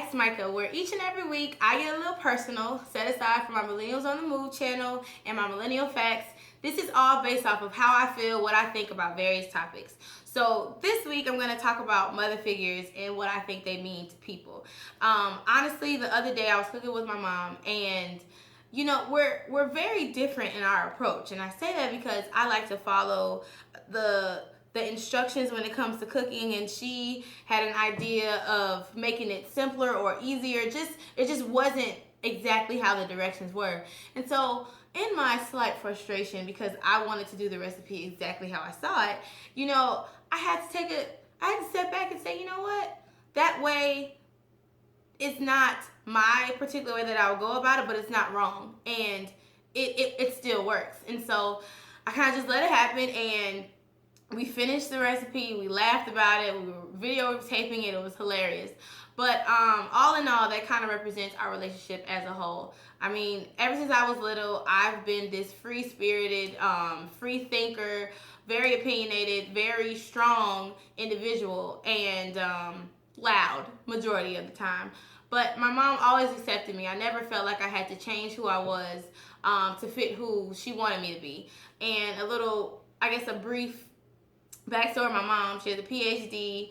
Ask Micha, where each and every week I get a little personal, set aside for my Millennials on the Move channel and my Millennial Facts. This is all based off of how I feel, what I think about various topics. So this week I'm going to talk about mother figures and what I think they mean to people. Honestly, the other day I was cooking with my mom, and you know, we're very different in our approach, and I say that because I like to follow the instructions when it comes to cooking, and she had an idea of making it simpler or easier. It just wasn't exactly how the directions were. And so in my slight frustration, because I wanted to do the recipe exactly how I saw it, you know, I had to step back and say, you know what, that way it's not my particular way that I would go about it, but it's not wrong, and it still works. And so I kind of just let it happen, and we finished the recipe, we laughed about it, we were videotaping it, it was hilarious. But all in all, that kind of represents our relationship as a whole. I mean, ever since I was little, I've been this free-spirited, free thinker, very opinionated, very strong individual, and loud majority of the time. But my mom always accepted me. I never felt like I had to change who I was to fit who she wanted me to be. And a brief backstory, my mom, she has a PhD.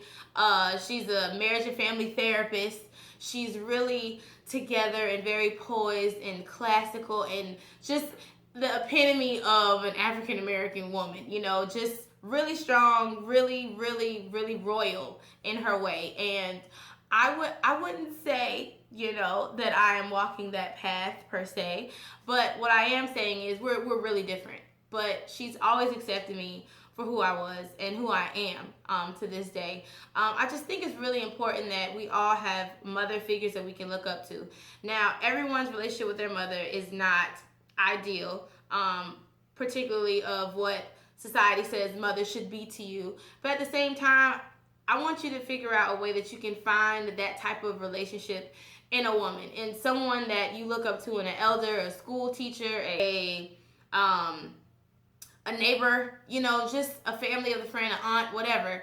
She's a marriage and family therapist. She's really together and very poised and classical and just the epitome of an African American woman, you know, just really strong, really, really, really royal in her way. And I wouldn't say, you know, that I am walking that path per se, but what I am saying is we're really different. But she's always accepted me for who I was and who I am to this day. I just think it's really important that we all have mother figures that we can look up to. Now, everyone's relationship with their mother is not ideal, particularly of what society says mother should be to you. But at the same time, I want you to figure out a way that you can find that type of relationship in a woman, in someone that you look up to, in an elder, a school teacher, a neighbor, you know, just a family of a friend, an aunt, whatever.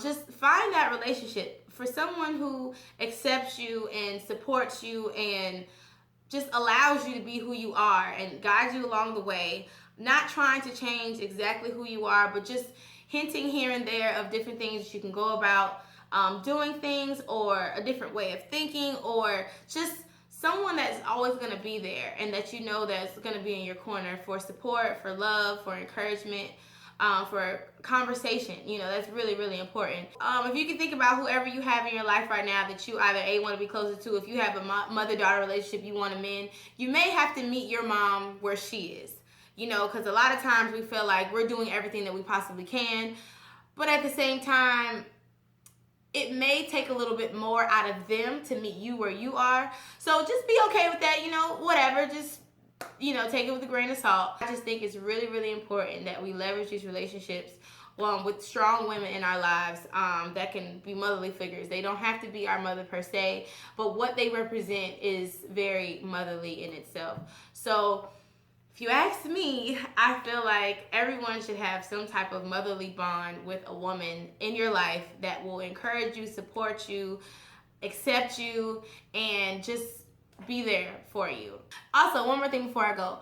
Just find that relationship for someone who accepts you and supports you and just allows you to be who you are and guides you along the way, not trying to change exactly who you are, but just hinting here and there of different things that you can go about doing things, or a different way of thinking, or just someone that's always going to be there and that you know that's going to be in your corner for support, for love, for encouragement, for conversation. You know, that's really, really important. If you can think about whoever you have in your life right now that you either want to be closer to, if you have a mother-daughter relationship you want to mend, you may have to meet your mom where she is. You know, because a lot of times we feel like we're doing everything that we possibly can, but at the same time, it may take a little bit more out of them to meet you where you are. So just be okay with that, you know, whatever. Just, you know, take it with a grain of salt. I just think it's really, really important that we leverage these relationships with strong women in our lives that can be motherly figures. They don't have to be our mother per se, but what they represent is very motherly in itself. So if you ask me, I feel like everyone should have some type of motherly bond with a woman in your life that will encourage you, support you, accept you, and just be there for you. Also, one more thing before I go.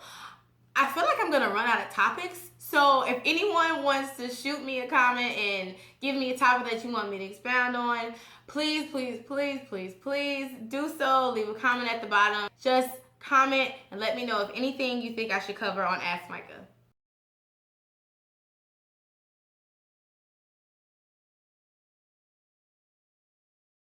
I feel like I'm going to run out of topics. So if anyone wants to shoot me a comment and give me a topic that you want me to expound on, please, please, please, please, please do so. Leave a comment at the bottom. Just comment and let me know if anything you think I should cover on Ask Micha.